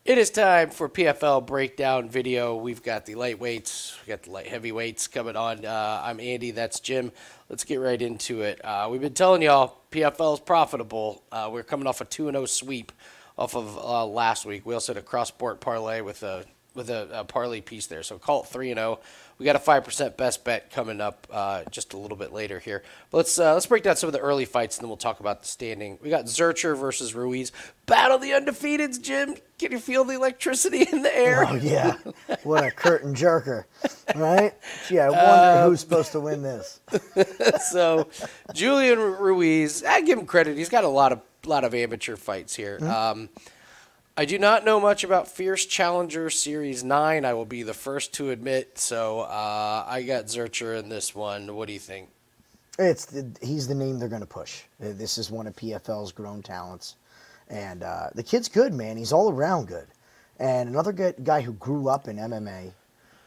It is time for PFL breakdown video. We've got the lightweights, we've got the light heavyweights coming on. I'm Andy, that's Jim. Let's get right into it. We've been telling y'all PFL is profitable. We're coming off a 2-0 sweep off of last week. We also had a cross-sport parlay with a parlay piece there, so call it 3-0. We got a 5% best bet coming up just a little bit later here. But let's break down some of the early fights, and then we'll talk about the standing. We got Zurcher versus Ruiz. Battle of the undefeateds, Jim. Can you feel the electricity in the air? Oh, yeah. What a curtain jerker, right? Gee, I wonder who's supposed to win this. So, Julian Ruiz, I give him credit. He's got a lot of amateur fights here. Mm-hmm. I do not know much about Fierce Challenger Series 9. I will be the first to admit. So I got Zurcher in this one. What do you think? He's the name they're going to push. This is one of PFL's grown talents. And the kid's good, man. He's all around good. And another guy who grew up in MMA,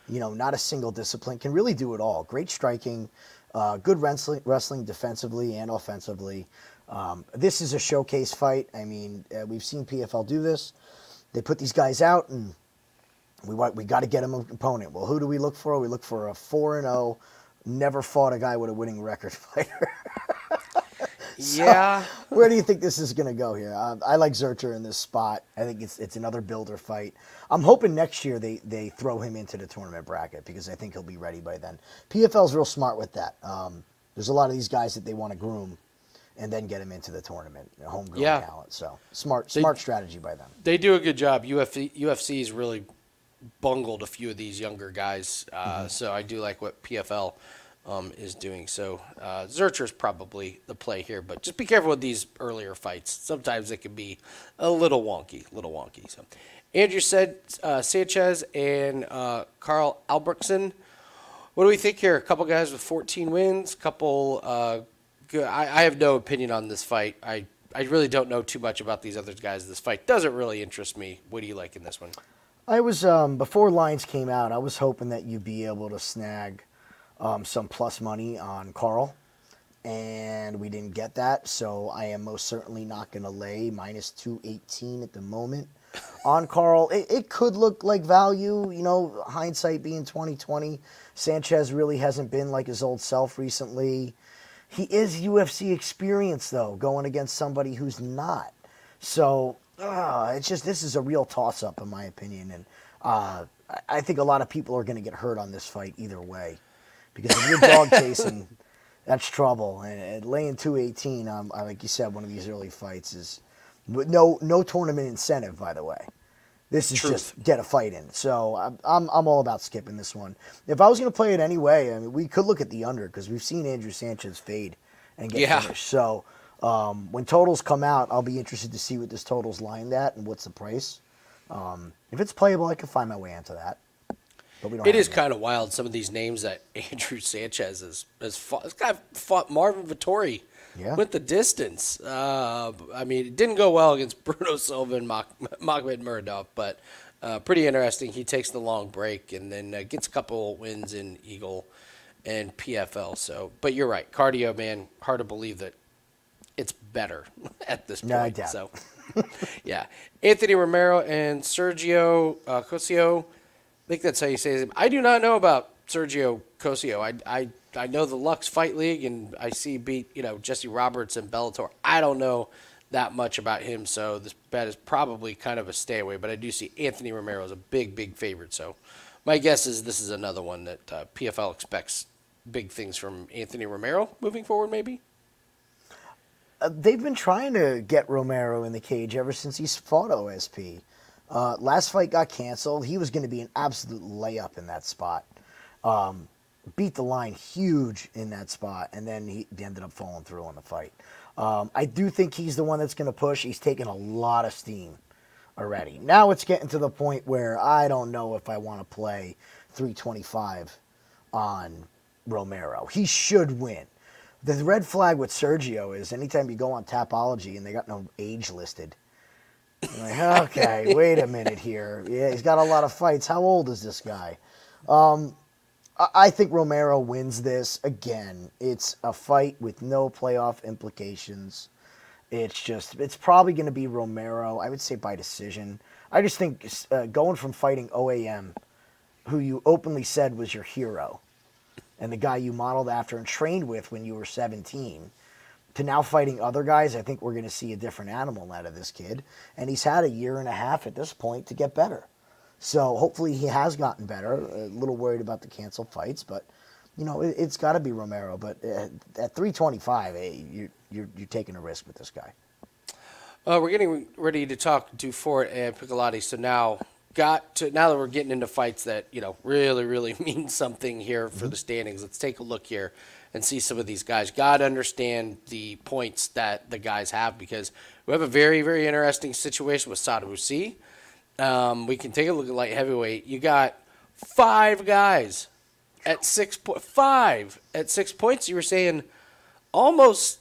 not a single discipline, can really do it all. Great striking, good wrestling defensively and offensively. This is a showcase fight. I mean, we've seen PFL do this. They put these guys out, and we got to get them an opponent. Well, who do we look for? We look for a 4-0, never fought a guy with a winning record fighter. Yeah. So, where do you think this is going to go here? I like Zurcher in this spot. I think it's another builder fight. I'm hoping next year they throw him into the tournament bracket because I think he'll be ready by then. PFL's real smart with that. There's a lot of these guys that they want to groom and then get him into the tournament, homegrown talent. So smart strategy by them. They do a good job. UFC's really bungled a few of these younger guys. So I do like what PFL is doing. So Zurcher's probably the play here, but just be careful with these earlier fights. Sometimes they can be a little wonky. So Andrew said Sanchez and Karl Albrektsson. What do we think here? A couple guys with 14 wins, couple good. I have no opinion on this fight. I really don't know too much about these other guys. This fight doesn't really interest me. What do you like in this one? I was before lines came out, I was hoping that you'd be able to snag some plus money on Karl, and we didn't get that, so I am most certainly not going to lay minus 218 at the moment on Karl. It could look like value, hindsight being 2020. Sanchez really hasn't been like his old self recently. He is UFC experienced, though, going against somebody who's not. So this is a real toss-up, in my opinion, and I think a lot of people are going to get hurt on this fight either way. Because if you're dog chasing, that's trouble. And laying 218, like you said, one of these early fights is no tournament incentive, by the way. This is just get a fight in. So I'm all about skipping this one. If I was going to play it anyway, I mean, we could look at the under because we've seen Andrew Sanchez fade and get finished. So when totals come out, I'll be interested to see what this total's lined at and what's the price. If it's playable, I can find my way into that. But we don't. It is kind of wild, some of these names that Andrew Sanchez has fought. This guy fought Marvin Vettori. Yeah. Went the distance. I mean, it didn't go well against Bruno Silva and Magomed Muradov, but pretty interesting. He takes the long break and then gets a couple wins in Eagle and PFL. So, but you're right, cardio, man. Hard to believe that it's better at this point. No, I doubt. So, yeah, Anthony Romero and Sergio Cossio. I think that's how you say his name. I do not know about Sergio Cossio. I know the Lux Fight League, and I see beat Jesse Roberts and Bellator. I don't know that much about him, so this bet is probably kind of a stay away. But I do see Anthony Romero as a big favorite. So my guess is this is another one that PFL expects big things from Anthony Romero moving forward, maybe. They've been trying to get Romero in the cage ever since he's fought OSP. Last fight got canceled. He was going to be an absolute layup in that spot. Beat the line huge in that spot, and then he ended up falling through on the fight. I do think he's the one that's going to push. He's taken a lot of steam already. Now it's getting to the point where I don't know if I want to play 325 on Romero. He should win. The red flag with Sergio is anytime you go on Tapology and they got no age listed, you're like, okay, wait a minute here. Yeah, he's got a lot of fights. How old is this guy? I think Romero wins this. Again, it's a fight with no playoff implications. It's probably going to be Romero. I would say by decision. I just think going from fighting OAM, who you openly said was your hero, and the guy you modeled after and trained with when you were 17, to now fighting other guys, I think we're going to see a different animal out of this kid. And he's had a year and a half at this point to get better. So hopefully he has gotten better. A little worried about the canceled fights, but it's got to be Romero. But at 325, you're taking a risk with this guy. We're getting ready to talk Dufort and Piccolotti. So now that we're getting into fights that really, really mean something here for the standings, let's take a look here and see some of these guys. Got to understand the points that the guys have, because we have a very, very interesting situation with Sadibou Sy. We can take a look at light heavyweight. You got 5 guys at 5 at 6 points. You were saying almost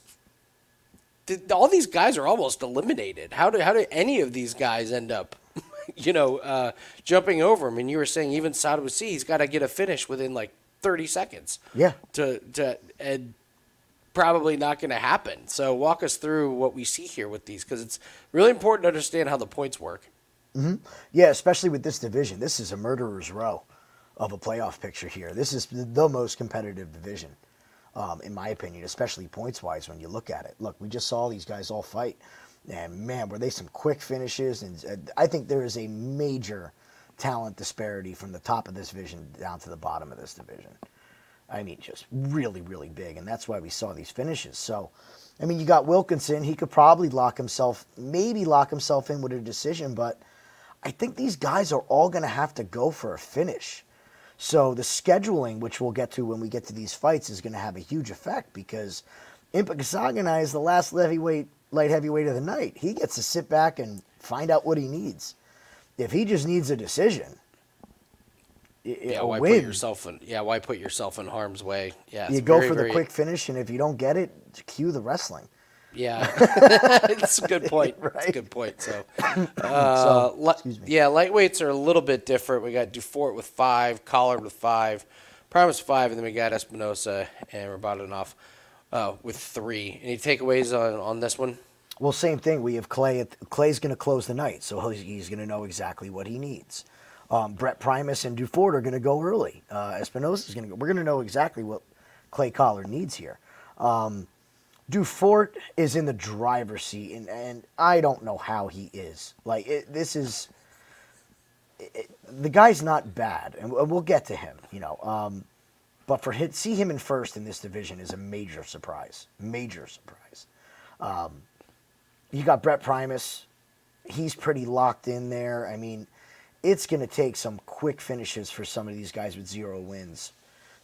all these guys are almost eliminated. How do any of these guys end up jumping over him? And you were saying even Sadibou Sy, he's got to get a finish within like 30 seconds. Yeah. And probably not going to happen. So walk us through what we see here with these, because it's really important to understand how the points work. Mm-hmm. Yeah, especially with this division. This is a murderer's row of a playoff picture here. This is the most competitive division, in my opinion, especially points-wise when you look at it. Look, we just saw these guys all fight, and man, were they some quick finishes. And I think there is a major talent disparity from the top of this division down to the bottom of this division. I mean, just really, really big, and that's why we saw these finishes. So, I mean, you got Wilkinson. He could probably maybe lock himself in with a decision, but I think these guys are all going to have to go for a finish. So the scheduling, which we'll get to when we get to these fights, is going to have a huge effect, because Impa Kasaganai is the last light heavyweight of the night. He gets to sit back and find out what he needs. If he just needs a decision, why put yourself in harm's way? Yeah, you go for the quick finish, and if you don't get it, cue the wrestling. Yeah, it's a good point. Right? It's a good point. So, excuse me. Yeah, lightweights are a little bit different. We got Dufort with 5, Collard with 5, Primus 5, and then we got Espinoza and Rabadanov with 3. Any takeaways on this one? Well, same thing. We have Clay. Clay's going to close the night, so he's going to know exactly what he needs. Brett Primus and Dufort are going to go early. Espinoza's going to go. We're going to know exactly what Clay Collard needs here. Dufort is in the driver's seat, and I don't know how he is. The guy's not bad, and we'll get to him, but see him in first in this division is a major surprise. Major surprise. You got Brett Primus. He's pretty locked in there. I mean, it's going to take some quick finishes for some of these guys with 0 wins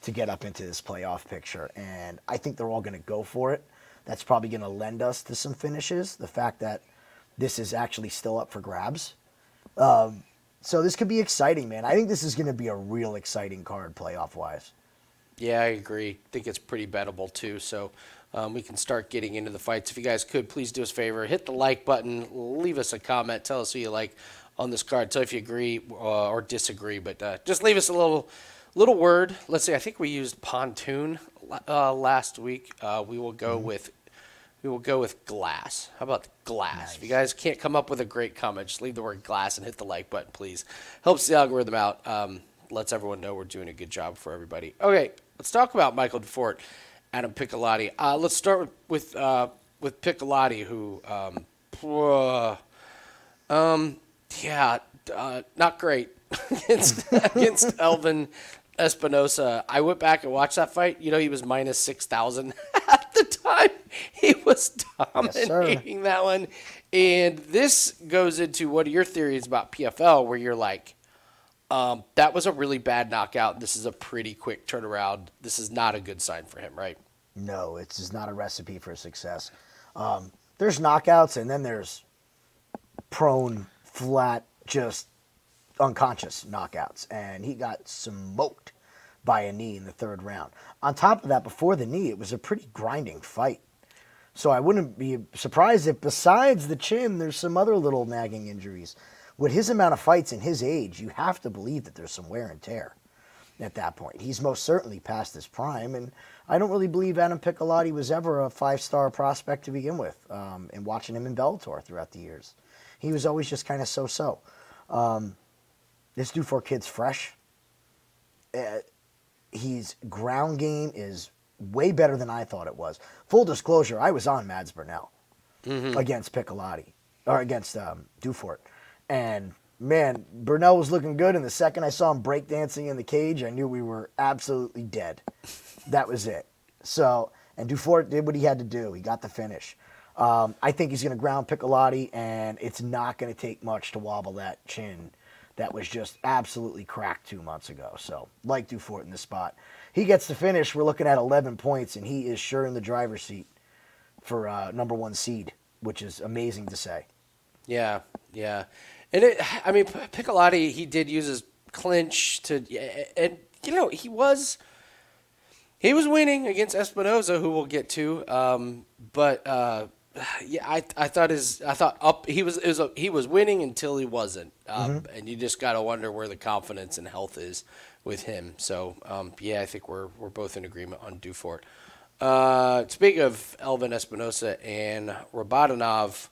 to get up into this playoff picture, and I think they're all going to go for it. That's probably going to lend us to some finishes, the fact that this is actually still up for grabs. So this could be exciting, man. I think this is going to be a real exciting card playoff-wise. Yeah, I agree. I think it's pretty bettable, too. So we can start getting into the fights. If you guys could, please do us a favor. Hit the like button. Leave us a comment. Tell us who you like on this card. Tell if you agree or disagree. But just leave us a little word. Let's see. I think we used pontoon last week. We will go with glass. How about glass? Nice. If you guys can't come up with a great comment, just leave the word glass and hit the like button, please. Helps the algorithm out. Lets everyone know we're doing a good job for everybody. Okay, let's talk about Michael Dufort, Adam Piccolotti. Let's start with Piccolotti, who, not great against Elvin Espinoza. I went back and watched that fight. He was minus 6,000 at the time. He was dominating that one. And this goes into what are your theories about PFL, where you're like, that was a really bad knockout. This is a pretty quick turnaround. This is not a good sign for him, right? No, it's just not a recipe for success. There's knockouts, and then there's prone, flat, just unconscious knockouts. And he got smoked by a knee in the 3rd round. On top of that, before the knee, it was a pretty grinding fight. So I wouldn't be surprised if besides the chin, there's some other little nagging injuries. With his amount of fights and his age, you have to believe that there's some wear and tear. at that point. He's most certainly past his prime, and I don't really believe Adam Piccolotti was ever a 5-star prospect to begin with. And watching him in Bellator throughout the years, he was always just kind of so-so. This Dufort kid's fresh. His ground game is way better than I thought it was. Full disclosure, I was on Mads Burnell against Piccolotti, or against Dufort. And, man, Burnell was looking good, and the second I saw him breakdancing in the cage, I knew we were absolutely dead. That was it. So, and Dufort did what he had to do. He got the finish. I think he's going to ground Piccolotti, and it's not going to take much to wobble that chin that was just absolutely cracked 2 months ago. So, like Dufort in this spot. He gets the finish. We're looking at 11 points, and he is sure in the driver's seat for number 1 seed, which is amazing to say. Yeah, yeah. And, Piccolotti, he did use his clinch to – and, he was winning against Espinoza, who we'll get to. He was winning until he wasn't, and you just gotta wonder where the confidence and health is with him. So I think we're both in agreement on Dufort. Speaking of Elvin, Espinoza, and Rabadanov,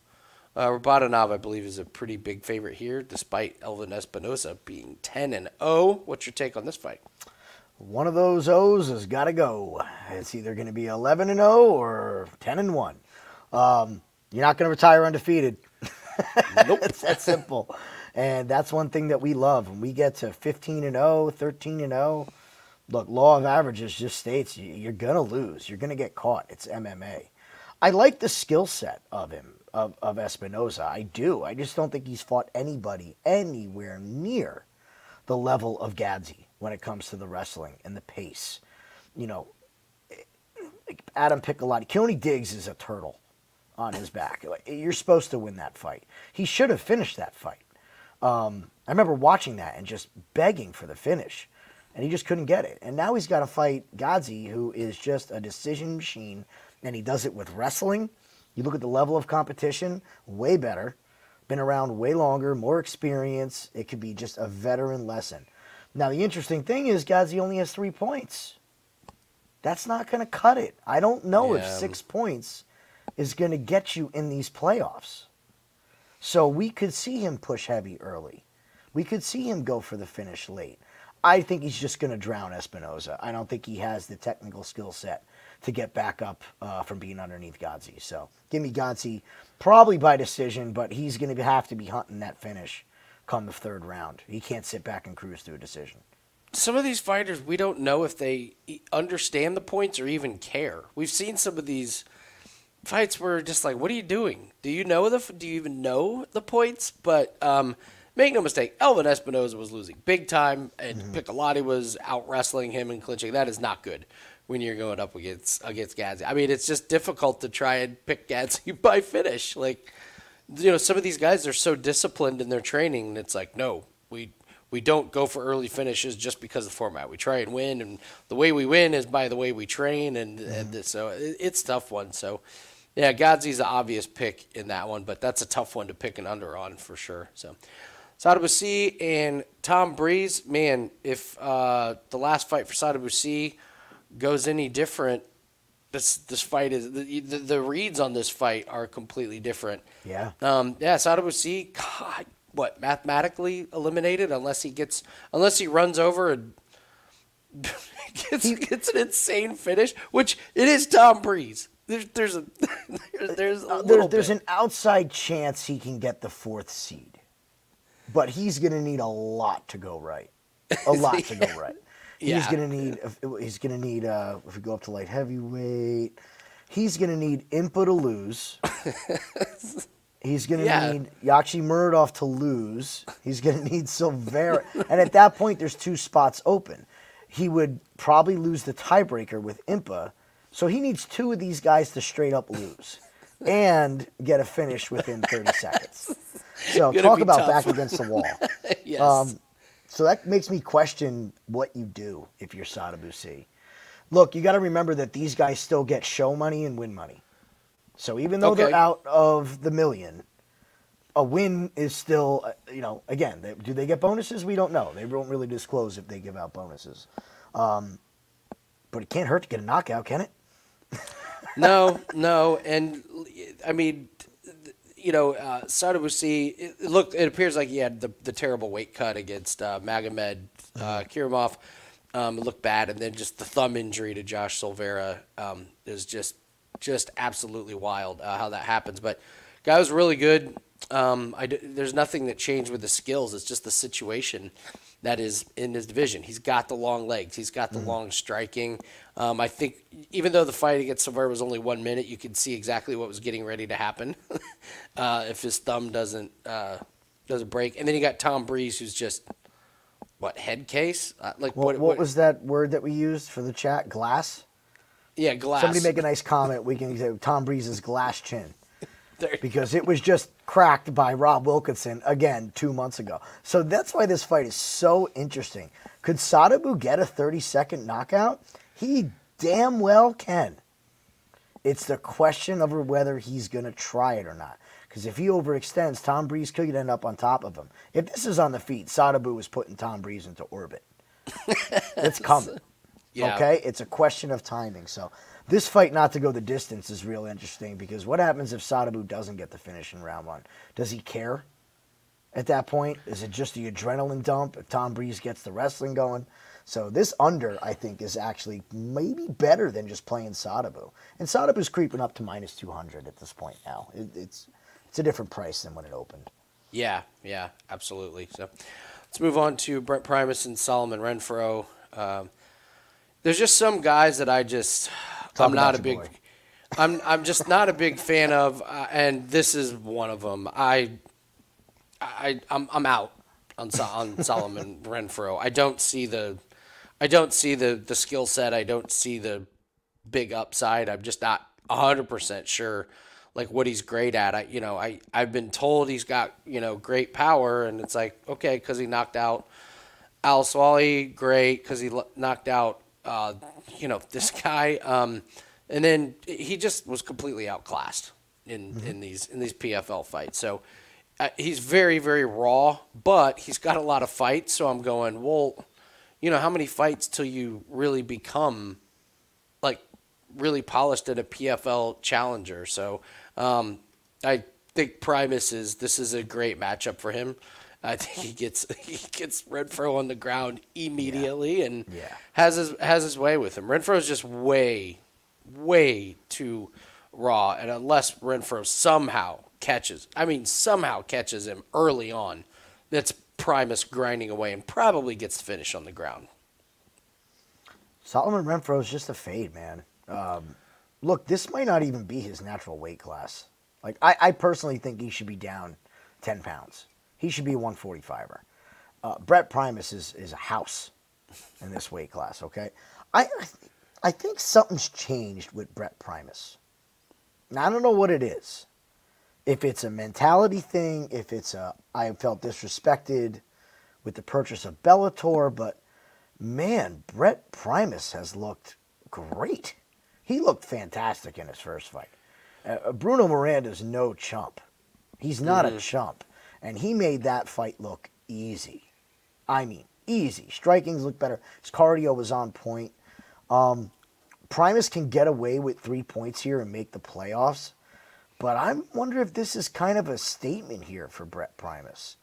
I believe is a pretty big favorite here, despite Elvin Espinoza being 10-0. What's your take on this fight? One of those O's has got to go. It's either going to be 11-0 or 10-1. You're not going to retire undefeated. Nope. It's that simple. And that's one thing that we love. When we get to 15-0, 13-0, look, law of averages just states you're going to lose. You're going to get caught. It's MMA. I like the skill set of him, of Espinoza. I do. I just don't think he's fought anybody anywhere near the level of Gadzhi when it comes to the wrestling and the pace. Adam Piccolotti, Keone Diggs is a turtle on his back. You're supposed to win that fight. He should have finished that fight. I remember watching that and just begging for the finish, and he just couldn't get it. And now he's got to fight Gadzhi, who is just a decision machine, and he does it with wrestling. You look at the level of competition, way better, been around way longer, more experience. It could be just a veteran lesson. Now, the interesting thing is Gadzhi only has 3 points. That's not going to cut it. I don't know if 6 points is going to get you in these playoffs. So we could see him push heavy early. We could see him go for the finish late. I think he's just going to drown Espinoza. I don't think he has the technical skill set to get back up from being underneath Gadzhi. So give me Gadzhi probably by decision, but he's going to have to be hunting that finish come the 3rd round. He can't sit back and cruise to a decision. Some of these fighters, we don't know if they understand the points or even care. We've seen some of these fights where just like, what are you doing? Do you even know the points? But make no mistake, Elvin Espinoza was losing big time, and Piccolotti was out wrestling him and clinching. That is not good when you're going up against Gadzhi. I mean, it's just difficult to try and pick Gadzhi by finish. Like, some of these guys are so disciplined in their training, and it's like, no, we don't go for early finishes just because of the format. We try and win, and the way we win is by the way we train, and so it's a tough one. So, yeah, Gadzhi's the obvious pick in that one, but that's a tough one to pick an under on for sure. So, Sadibou Sy and Tom Breese, man, if the last fight for Sadibou Sy goes any different, this fight is the reads on this fight are completely different. Yeah. Sadibou Sy, God, mathematically eliminated unless he runs over and gets an insane finish, which it is Tom Breese. There's an outside chance he can get the 4th seed, but he's going to need a lot to go right. A lot to go right. Yeah. He's going to need if we go up to light heavyweight, he's going to need Impa to lose. He's going to need Yachi Muradov to lose. He's going to need Silveira. And at that point, there's 2 spots open. He would probably lose the tiebreaker with Impa. So he needs 2 of these guys to straight up lose and get a finish within 30 seconds. So talk about tough. Back against the wall. Yes. So that makes me question what you do if you're Sadibou Sy. Look, you got to remember that these guys still get show money and win money. So even though they're out of the million, a win is still, again, do they get bonuses? We don't know. They don't really disclose if they give out bonuses. But it can't hurt to get a knockout, can it? No. And, I mean, Sadibou Sy, it appears like he had the terrible weight cut against Magomed Kirimov. It looked bad. And then just the thumb injury to Josh Silveira is just absolutely wild how that happens. But guy was really good. There's nothing that changed with the skills. It's just the situation that is in his division. He's got the long legs. He's got the long striking. I think even though the fight against Silveira was only 1 minute, you could see exactly what was getting ready to happen if his thumb doesn't break. And then you got Tom Breese, who's just head case. What was that word that we used for the chat? Glass. Yeah, glass. Somebody make a nice comment. We can say Tom Breese's glass chin. Because it was just cracked by Rob Wilkinson, again, 2 months ago. So that's why this fight is so interesting. Could Sadibou get a 30-second knockout? He damn well can. It's the question of whether he's going to try it or not. Because if he overextends, Tom Breese could end up on top of him. If this is on the feet, Sadibou is putting Tom Breese into orbit. It's coming. Yeah. Okay? It's a question of timing. So this fight not to go the distance is real interesting because what happens if Sadibou doesn't get the finish in round one? Does he care at that point? Is it just the adrenaline dump if Tom Breese gets the wrestling going? So this under, I think, is actually maybe better than just playing Sadibou. And Sadibou's creeping up to minus 200 at this point now. It's a different price than when it opened. Yeah, absolutely. So let's move on to Brent Primus and Solomon Renfro. There's just some guys that I'm just not a big fan of, and this is one of them. I'm out on Solomon Renfro. I don't see the skill set. I don't see the big upside. I'm just not 100% sure what he's great at. I've been told he's got great power, and it's like okay because he knocked out Al Swali, great because he knocked out. This guy, and then he just was completely outclassed in these PFL fights. So he's very, very raw, but he's got a lot of fights. So I'm going, well, how many fights till you really become really polished at a PFL challenger? So I think Primus this is a great matchup for him. I think he gets Renfro on the ground immediately and has his way with him. Renfro's just way too raw, and unless Renfro somehow catches him early on, that's Primus grinding away and probably gets the finish on the ground. Solomon Renfro's just a fade, man. Look, this might not even be his natural weight class. I personally think he should be down 10 pounds. He should be a 145er. Brent Primus is a house in this weight class, okay? I think something's changed with Brent Primus. Now, I don't know what it is. If it's a mentality thing, if it's I felt disrespected with the purchase of Bellator, but man, Brent Primus has looked great. He looked fantastic in his first fight. Bruno Miranda's no chump. He's not a chump. And he made that fight look easy. I mean, easy. Strikings looked better. His cardio was on point. Primus can get away with 3 points here and make the playoffs. But I wonder if this is kind of a statement here for Brent Primus.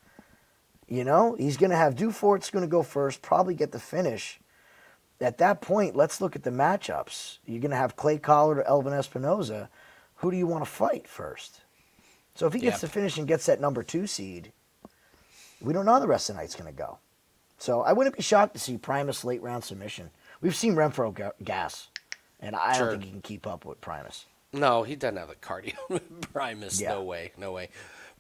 He's going to have Dufort's going to go first, probably get the finish. At that point, let's look at the matchups. You're going to have Clay Collard or Elvin Espinoza. Who do you want to fight first? So if he gets the finish and gets that number 2 seed, we don't know how the rest of the night's going to go. So I wouldn't be shocked to see Primus late round submission. We've seen Renfro gas, and I don't think he can keep up with Primus. No, he doesn't have the cardio. Primus, no way.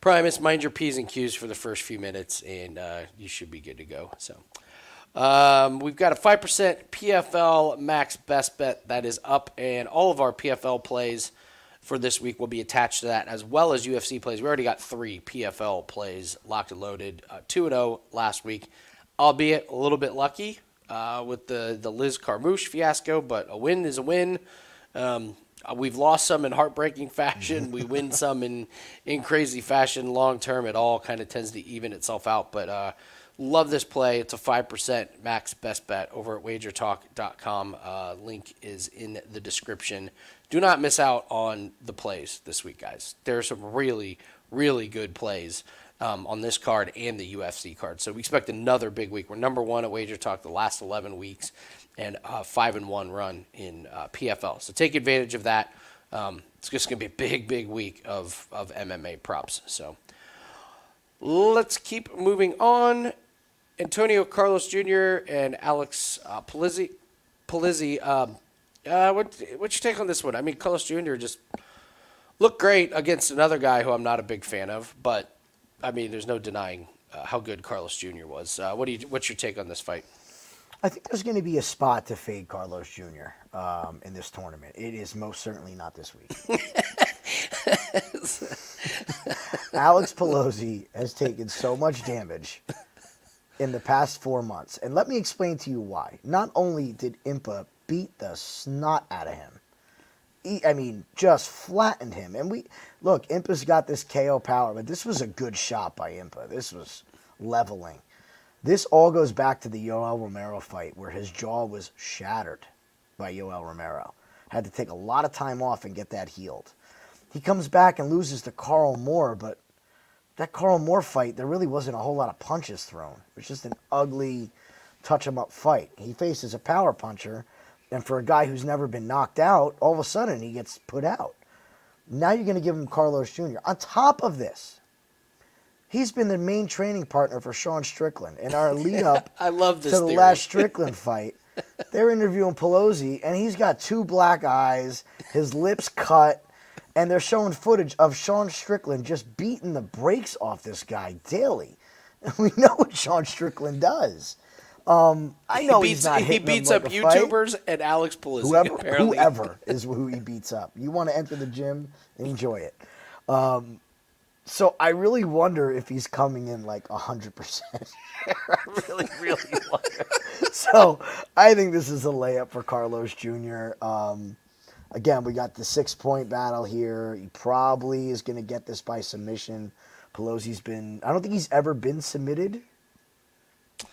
Primus, mind your P's and Q's for the first few minutes, and you should be good to go. So we've got a 5% PFL max best bet that is up, and all of our PFL plays for this week will be attached to that, as well as UFC plays. We already got 3 PFL plays locked and loaded, 2-0 last week, albeit a little bit lucky with the Liz Carmouche fiasco, but a win is a win. We've lost some in heartbreaking fashion. We win some in crazy fashion. Long term, it all kind of tends to even itself out. But love this play. It's a 5% max best bet over at wagertalk.com. Link is in the description. Do not miss out on the plays this week, guys. There are some really, really good plays on this card and the UFC card. So we expect another big week. We're number one at Wager Talk the last 11 weeks and a 5-1 run in PFL. So take advantage of that. It's just going to be a big, big week of MMA props. So let's keep moving on. Antonio Carlos Jr. and Alex Polizzi. What's your take on this one? I mean, Carlos Jr. just looked great against another guy who I'm not a big fan of, but I mean, there's no denying how good Carlos Jr. was. What's your take on this fight? I think there's going to be a spot to fade Carlos Jr. In this tournament. It is most certainly not this week. Alex Polizzi has taken so much damage in the past 4 months. And let me explain to you why. Not only did Impa beat the snot out of him, just flattened him. And look, Impa's got this KO power, but this was a good shot by Impa. This was leveling. This all goes back to the Yoel Romero fight where his jaw was shattered by Yoel Romero. Had to take a lot of time off and get that healed. He comes back and loses to Karl Moore, but that Karl Moore fight, there really wasn't a whole lot of punches thrown. It was just an ugly touch-em-up fight. He faces a power puncher, and for a guy who's never been knocked out, all of a sudden he gets put out. Now you're going to give him Carlos Jr. On top of this, he's been the main training partner for Sean Strickland. In our lead-up I love this to the theory. last Strickland fight, they're interviewing Polizzi, and he's got 2 black eyes, his lips cut, and they're showing footage of Sean Strickland just beating the brakes off this guy daily. And we know what Sean Strickland does. I know he beats up YouTubers and Alex Polizzi. Whoever is who he beats up. You want to enter the gym, enjoy it. So I really wonder if he's coming in like 100%. I really, really wonder. So I think this is a layup for Carlos Jr. Again, we got the 6-point battle here. He probably is going to get this by submission. Polizzi's I don't think he's ever been submitted.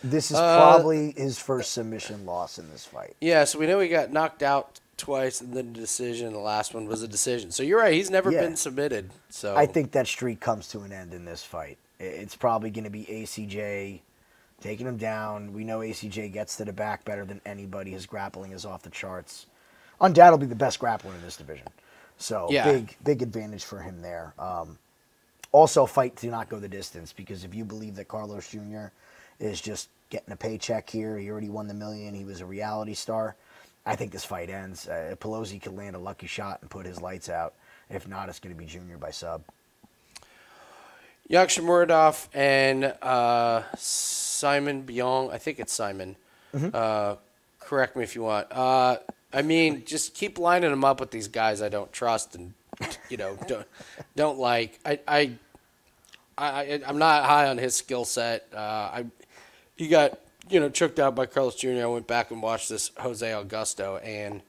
This is probably his first submission loss in this fight. Yeah, so we know he got knocked out twice and then a decision. The last one was a decision. So you're right. He's never been submitted. So I think that streak comes to an end in this fight. It's probably going to be ACJ taking him down. We know ACJ gets to the back better than anybody. His grappling is off the charts. Undoubtedly the best grappler in this division. So big advantage for him there. Also fight to not go the distance, because if you believe that Carlos Jr. is just getting a paycheck here, he already won the $1 million, he was a reality star, I think this fight ends. Polizzi could land a lucky shot and put his lights out. If not, it's going to be Junior by sub. Yakshimuradov and Simon Biong. I think it's Simon. Mm-hmm. Correct me if you want. Just keep lining them up with these guys I don't trust and don't like. I'm not high on his skill set. He got choked out by Carlos Jr. I went back and watched this Jose Augusto, and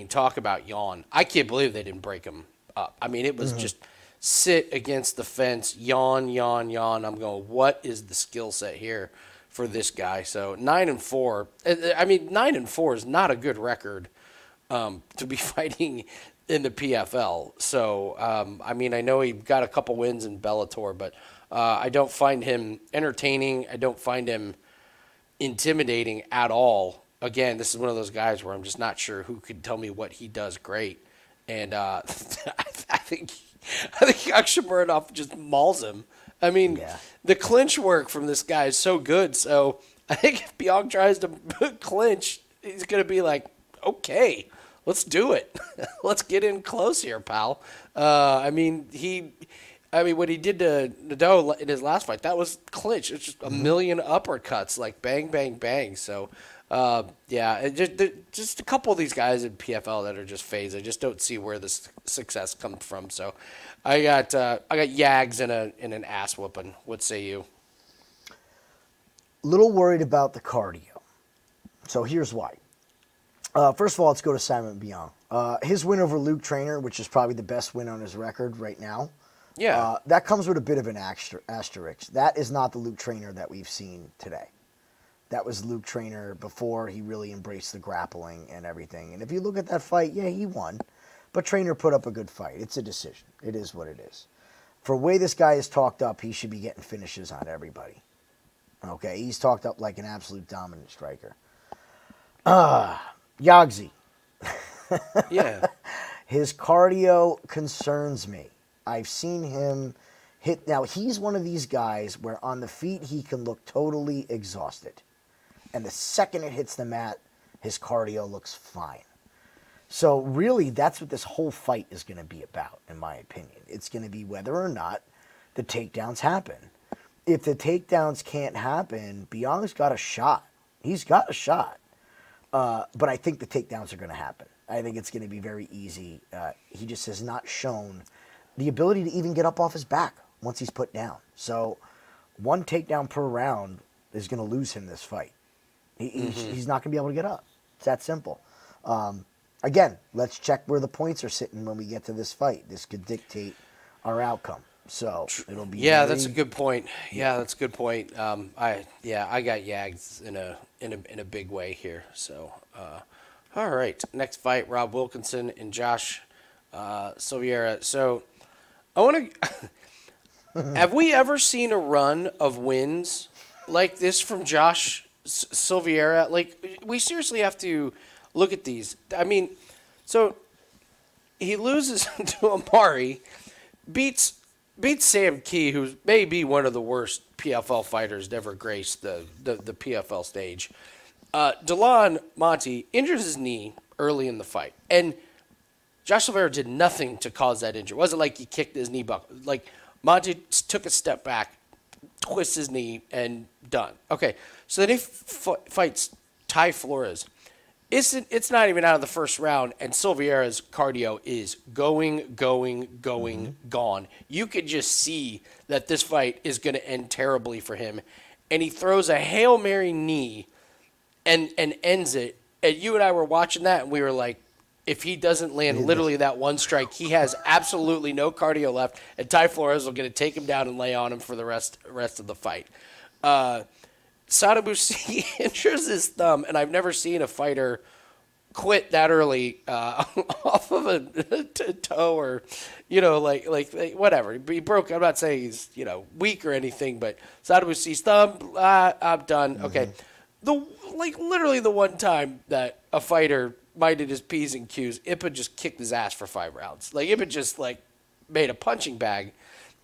talk about yawn. I can't believe they didn't break him up. It was just sit against the fence, yawn, yawn, yawn. I'm going, what is the skill set here for this guy? So 9-4. 9-4 is not a good record to be fighting in the PFL. So I know he got a couple wins in Bellator, but I don't find him entertaining. I don't find him intimidating at all. Again, this is one of those guys where I'm just not sure who could tell me what he does great. And I think Yakshimuradov just mauls him. The clinch work from this guy is so good. So I think if Biong tries to clinch, he's going to be like, okay, let's do it. Let's get in close here, pal. What he did to Nadeau in his last fight, that was clinch. It's just a million uppercuts, like bang, bang, bang. So, just a couple of these guys in PFL that are just phased. I just don't see where this success comes from. So, I got Yags in an ass whooping. What say you? Little worried about the cardio. So here's why. First of all, let's go to Simon Bion. His win over Luke Trainer, which is probably the best win on his record right now. Yeah. That comes with a bit of an asterisk. That is not the Luke Trainer that we've seen today. That was Luke Trainer before he really embraced the grappling and everything. And if you look at that fight, yeah, he won. But Trainer put up a good fight. It's a decision. It is what it is. For the way this guy is talked up, he should be getting finishes on everybody. Okay, he's talked up like an absolute dominant striker. Gadzhi. Yeah. His cardio concerns me. I've seen him hit. Now, he's one of these guys where on the feet he can look totally exhausted. And the second it hits the mat, his cardio looks fine. So really, that's what this whole fight is going to be about, in my opinion. It's going to be whether or not the takedowns happen. If the takedowns can't happen, Bion's got a shot. He's got a shot. But I think the takedowns are going to happen. I think it's going to be very easy. He just has not shown the ability to even get up off his back once he's put down. So one takedown per round is going to lose him this fight. He's not going to be able to get up. It's that simple. Again, let's check where the points are sitting when we get to this fight. This could dictate our outcome. So it'll be. Yeah, that's a good point. Yeah, that's a good point. I got Yags in a big way here. So, all right, next fight: Rob Wilkinson and Josh Silveira. So, I want to. Have we ever seen a run of wins like this from Josh Silveira? Like, we seriously have to look at these. I mean, so he loses to Amari, beats Sam Key, who may be one of the worst PFL fighters to ever grace the PFL stage. Delon Monte injures his knee early in the fight. And Josh Silveira did nothing to cause that injury. It wasn't like he kicked his knee buckle. Like, Monte took a step back, twists his knee, and done. Okay, so then he fights Ty Flores. It's not even out of the first round, and Silveira's cardio is going, gone. You could just see that this fight is going to end terribly for him. And he throws a Hail Mary knee and ends it. And you and I were watching that, and we were like, if he doesn't land literally that one strike, he has absolutely no cardio left, and Ty Flores will get to take him down and lay on him for the rest of the fight. Sadibou Sy injures his thumb, and I've never seen a fighter quit that early off of a toe or, like whatever. He broke. I'm not saying he's weak or anything, but Sadibou Sy's thumb. I'm done. Mm-hmm. Okay, literally the one time that a fighter minded his P's and Q's, Ipa just kicked his ass for 5 rounds. Like Ipa just made a punching bag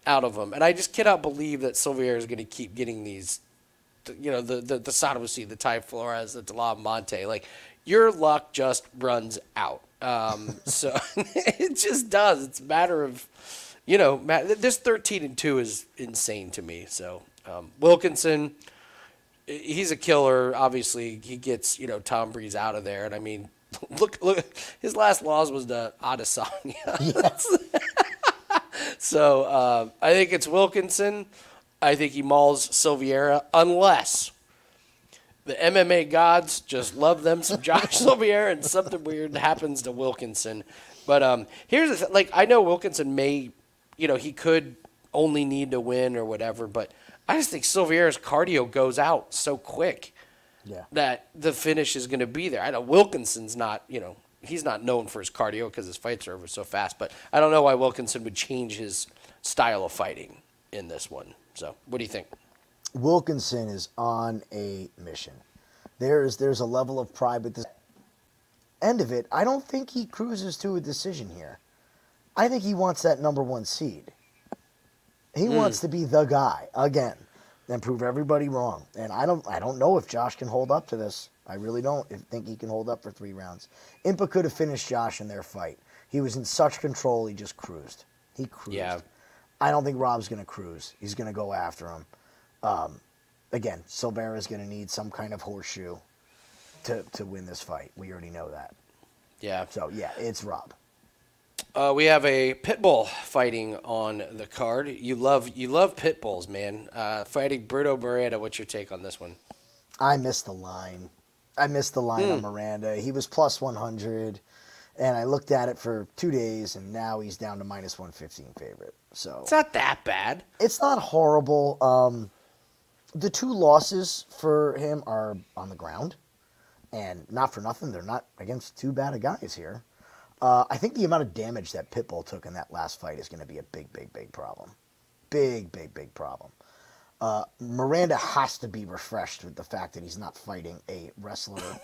out of him, and I just cannot believe that Silveira is going to keep getting these. The Sadibou Sy, the Ty Flores, the Delon Monte, your luck just runs out. So it just does. It's a matter of, this 13-2 is insane to me. So Wilkinson, he's a killer. Obviously, he gets Tom Breese out of there, and I mean, look, his last loss was to Adesanya. Yes. So I think it's Wilkinson. I think he mauls Silveira unless the MMA gods just love them some Josh Silveira and something weird happens to Wilkinson. But here's the thing. I know Wilkinson may, he could only need to win or whatever, but I just think Silveira's cardio goes out so quick that the finish is going to be there. I know Wilkinson's not, he's not known for his cardio because his fights are over so fast, but I don't know why Wilkinson would change his style of fighting in this one. So, what do you think? Wilkinson is on a mission. There's a level of pride, but the end of it, I don't think he cruises to a decision here. I think he wants that number 1 seed. He wants to be the guy again and prove everybody wrong. And I don't know if Josh can hold up to this. I really don't think he can hold up for 3 rounds. Impa could have finished Josh in their fight. He was in such control, he just cruised. He cruised. Yeah. I don't think Rob's going to cruise. He's going to go after him. Again, Silveira's going to need some kind of horseshoe to win this fight. We already know that. Yeah. So, yeah, it's Rob. We have a pit bull fighting on the card. You love pit bulls, man. Fighting Bruno Barrera. What's your take on this one? I missed the line. I missed the line on Miranda. He was plus 100, and I looked at it for 2 days, and now he's down to minus 115 favorite. So It's not that bad. it's not horrible. The 2 losses for him are on the ground, and not for nothing, they're not against too bad of guys here. I think the amount of damage that Pitbull took in that last fight is going to be a big, big, big problem. Big, big, big problem. Miranda has to be refreshed with the fact that he's not fighting a wrestler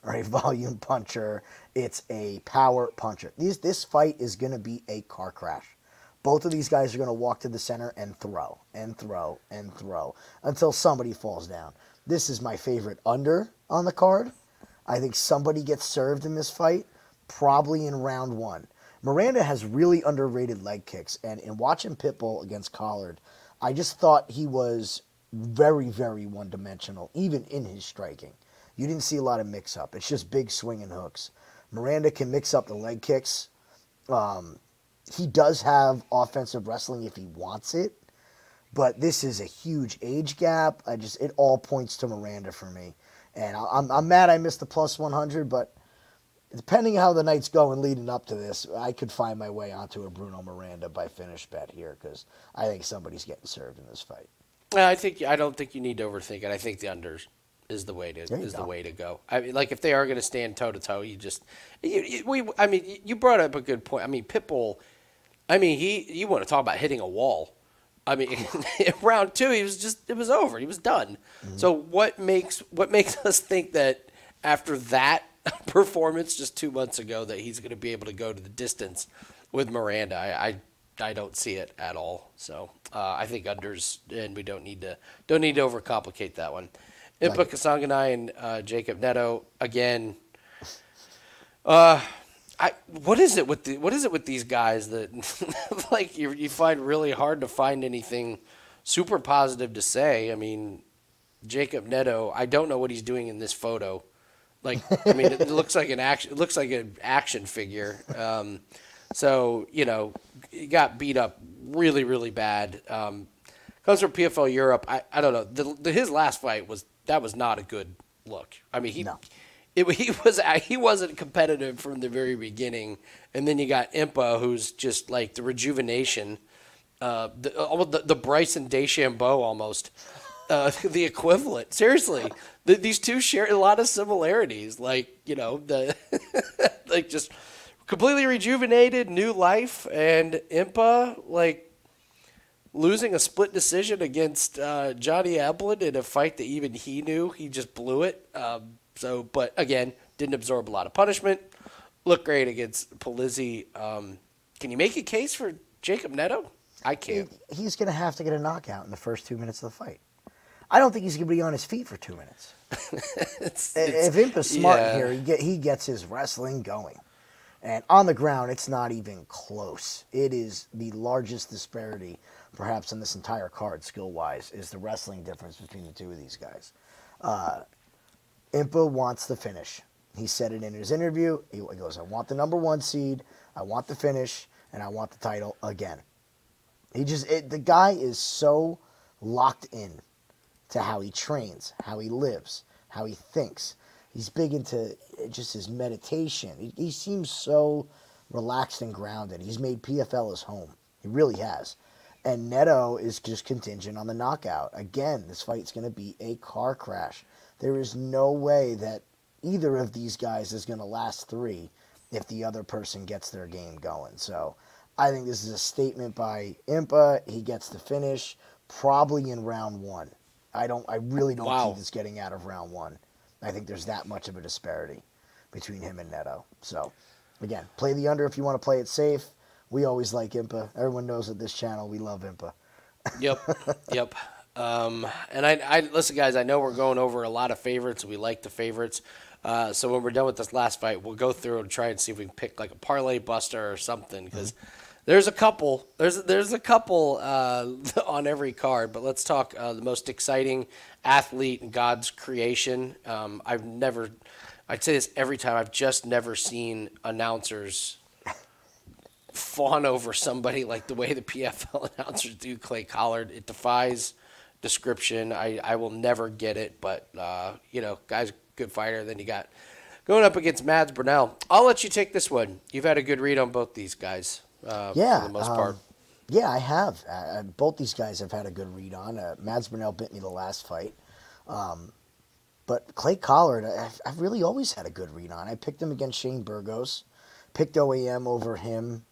or a volume puncher. It's a power puncher. This fight is going to be a car crash. Both of these guys are going to walk to the center and throw and throw and throw until somebody falls down. This is my favorite under on the card. I think somebody gets served in this fight, probably in round 1. Miranda has really underrated leg kicks, and in watching Pitbull against Collard, I just thought he was very, very one-dimensional, even in his striking. You didn't see a lot of mix-up. It's just big swinging hooks. Miranda can mix up the leg kicks. He does have offensive wrestling if he wants it, but this is a huge age gap. It all points to Miranda for me. And I'm mad I missed the plus 100, but depending how the night's going leading up to this, I could find my way onto a Bruno Miranda by finish bet here because I think somebody's getting served in this fight. I don't think you need to overthink it. I think the unders is the way to go. I mean, like if they are going to stand toe to toe, you brought up a good point. I mean, Pitbull. I mean, you want to talk about hitting a wall. I mean, in round 2, it was over. He was done. Mm-hmm. So what makes us think that after that performance just 2 months ago that he's going to be able to go to the distance with Miranda? I don't see it at all. So I think unders, and we don't need to overcomplicate that one. Impa Kasanganay and Jacob Netto again. What is it with these guys that like you find really hard to find anything super positive to say? I mean, Jacob Netto, I don't know what he's doing in this photo. Like, I mean, it looks like an action figure. So he got beat up really, really bad. Comes from PFL Europe. I don't know. His last fight was not a good look. I mean, he wasn't competitive from the very beginning, and then you got Impa, who's just like the rejuvenation, the Bryson DeChambeau almost, the equivalent. Seriously, these two share a lot of similarities. Like like just completely rejuvenated, new life, and Impa like losing a split decision against Johnny Eblen in a fight that even he knew he just blew it. But again, didn't absorb a lot of punishment. Looked great against Polizzi. Can you make a case for Jacob Netto? I can't. He's going to have to get a knockout in the first 2 minutes of the fight. I don't think he's going to be on his feet for 2 minutes. If Impa's smart here, he gets his wrestling going. And on the ground, it's not even close. It is the largest disparity, perhaps, in this entire card, skill-wise, is the wrestling difference between the two of these guys. Impa wants the finish. He said it in his interview. He goes, I want the number 1 seed, I want the finish, and I want the title again. The guy is so locked in to how he trains, how he lives, how he thinks. He's big into just his meditation. He seems so relaxed and grounded. He's made PFL his home. He really has. And Netto is just contingent on the knockout. Again, this fight's going to be a car crash. There is no way that either of these guys is going to last 3 if the other person gets their game going. So I think this is a statement by Impa. He gets the finish probably in round 1. I really don't see this getting out of round 1. I think there's that much of a disparity between him and Netto. So, again, play the under if you want to play it safe. We always like Impa. Everyone knows at this channel we love Impa. Yep. And I listen, guys, I know we're going over a lot of favorites. We like the favorites. So when we're done with this last fight, we'll go through and try and see if we can pick like a parlay buster or something, because there's a couple. There's a couple on every card. But let's talk the most exciting athlete in God's creation. I'd say this every time, I've just never seen announcers fawn over somebody like the way the PFL announcers do Clay Collard. It defies description. I will never get it, but guys, good fighter. Then you got going up against Mads Burnell. I'll let you take this one. You've had a good read on both these guys for the most part. Yeah, I have. Both these guys have had a good read on. Mads Burnell bit me the last fight. But Clay Collard, I've really always had a good read on. I picked him against Shane Burgos. Picked OAM over him.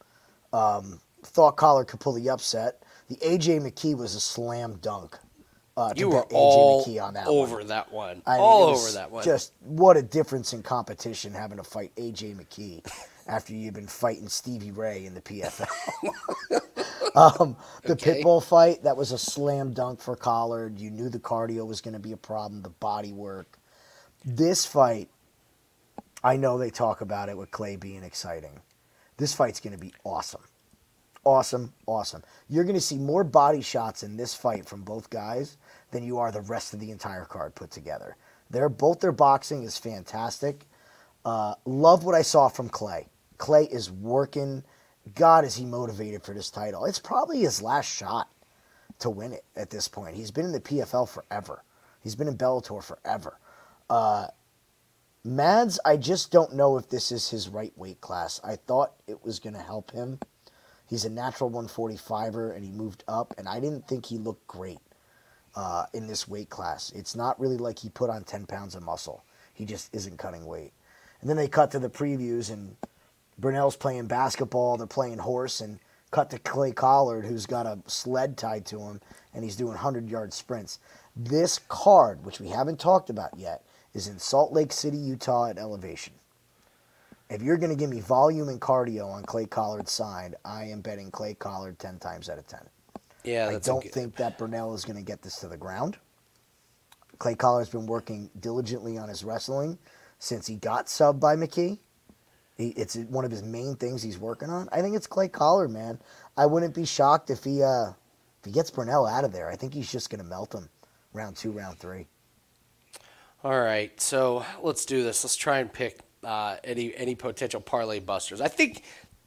Thought Collard could pull the upset. The A.J. McKee was a slam dunk. You were all over that one. All over that one. Just what a difference in competition having to fight A.J. McKee after you've been fighting Stevie Ray in the PFL. The Pitbull fight, that was a slam dunk for Collard. You knew the cardio was going to be a problem, the body work. This fight, I know they talk about it with Clay being exciting. This fight's going to be awesome. Awesome, awesome. You're going to see more body shots in this fight from both guys than you are the rest of the entire card put together. Both their boxing is fantastic. Love what I saw from Clay. Clay is working. God, is he motivated for this title. It's probably his last shot to win it at this point. He's been in the PFL forever. He's been in Bellator forever. Mads, I just don't know if this is his right weight class. I thought it was going to help him. He's a natural 145er, and he moved up, and I didn't think he looked great in this weight class. It's not really like he put on 10 pounds of muscle. He just isn't cutting weight. And then they cut to the previews, and Burnell's playing basketball, they're playing horse, and cut to Clay Collard, who's got a sled tied to him, and he's doing 100-yard sprints. This card, which we haven't talked about yet, is in Salt Lake City, Utah at elevation. If you're going to give me volume and cardio on Clay Collard's side, I am betting Clay Collard 10 times out of 10. Yeah, I don't think that Burnell is going to get this to the ground. Clay Collard's been working diligently on his wrestling since he got subbed by McKee. It's one of his main things he's working on. I think it's Clay Collard, man. I wouldn't be shocked if he gets Burnell out of there. I think he's just going to melt him round 2, round 3. All right, so let's do this. Let's try and pick any potential parlay busters. I think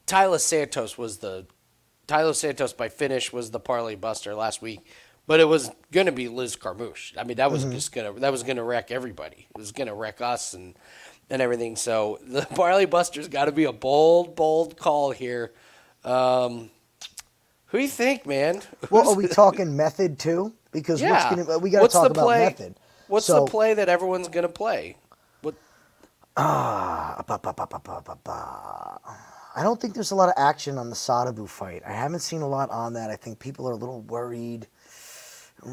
Tyler Santos by finish was the parlay buster last week, but it was going to be Liz Carmouche. I mean, that was going to wreck everybody. It was going to wreck us and everything. So the parlay buster's got to be a bold call here. Who do you think, man? Well, are we talking method too? Because we got to talk about method. What's the play that everyone's going to play? I don't think there's a lot of action on the Sadibou fight. I haven't seen a lot on that. I think people are a little worried.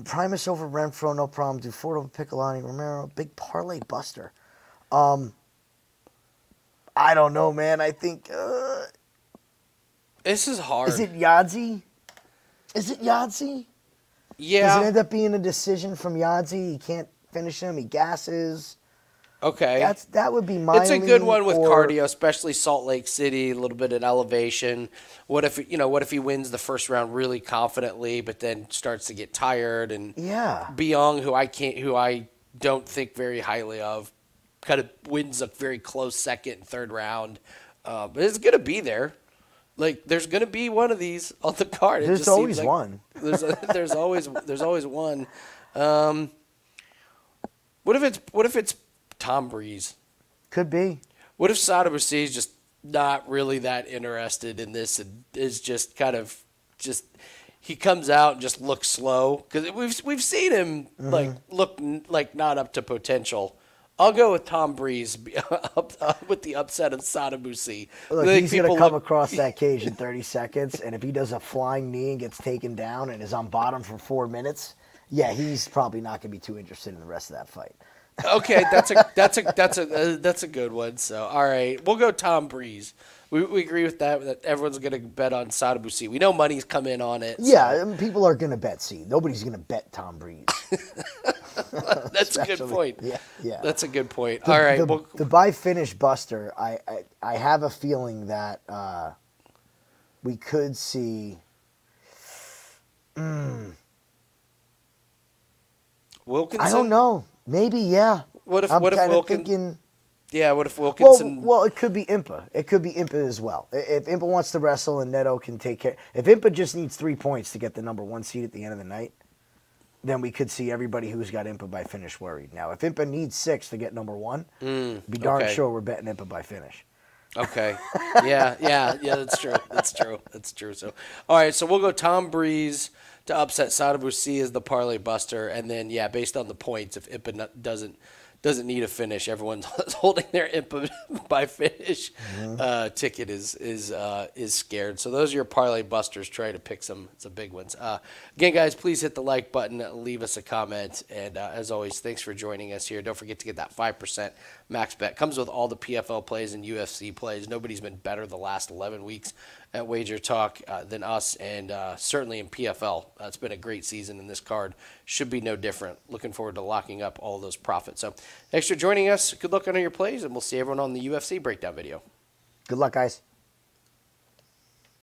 Primus over Renfro, no problem. Dufort over Piccolotti, Romero, big parlay buster. I don't know, man. I think this is hard. Is it Gadzhi? Yeah. Does it end up being a decision from Gadzhi? He can't finish him. He gasses. Okay. That would be my It's a good one with cardio, especially Salt Lake City, a little bit at elevation. What if he wins the first round really confidently, but then starts to get tired, and Byung, who I don't think very highly of, kind of wins a very close second and third round. But it's going to be there. Like, there's going to be one of these on the card. There's always one. There's always one. What if it's Tom Breese? Could be. What if Sadibou Sy is just not really that interested in this and is just kind of he comes out and just looks slow? Because we've seen him look like not up to potential. I'll go with Tom Breese with the upset of Sadibou Sy. Look, he's going to come across that cage in 30 seconds, and if he does a flying knee and gets taken down and is on bottom for 4 minutes, he's probably not going to be too interested in the rest of that fight. Okay, that's a good one. So, all right, we'll go Tom Breese. We agree with that everyone's going to bet on Sadibou Sy. We know money's come in on it. Yeah, so. People are going to bet Sy. Nobody's going to bet Tom Breese. That's a good point. Yeah. That's a good point. All right. The by-finish buster, I have a feeling that we could see Wilkinson? I don't know. Maybe, yeah. What if Wilkinson? Yeah, what if Wilkinson? Well, it could be Impa. It could be Impa as well. If Impa wants to wrestle and Neto can take care. If Impa just needs 3 points to get the number 1 seed at the end of the night, then we could see everybody who's got Impa by finish worried. Now, if Impa needs 6 to get number 1, be darn sure we're betting Impa by finish. Okay. Yeah, that's true. That's true. So, all right, so we'll go Tom Breese to upset Sadibou Sy as the parlay buster, and then based on the points, if Impa doesn't need a finish, everyone's holding their Impa by finish ticket is scared. So those are your parlay busters. Try to pick some big ones. Again, guys, please hit the like button, leave us a comment, and as always, thanks for joining us here. Don't forget to get that 5% max bet. Comes with all the PFL plays and UFC plays. Nobody's been better the last 11 weeks at Wager Talk than us, and certainly in PFL. It's been a great season, and this card should be no different. Looking forward to locking up all those profits. So thanks for joining us. Good luck on all your plays, and we'll see everyone on the UFC breakdown video. Good luck, guys.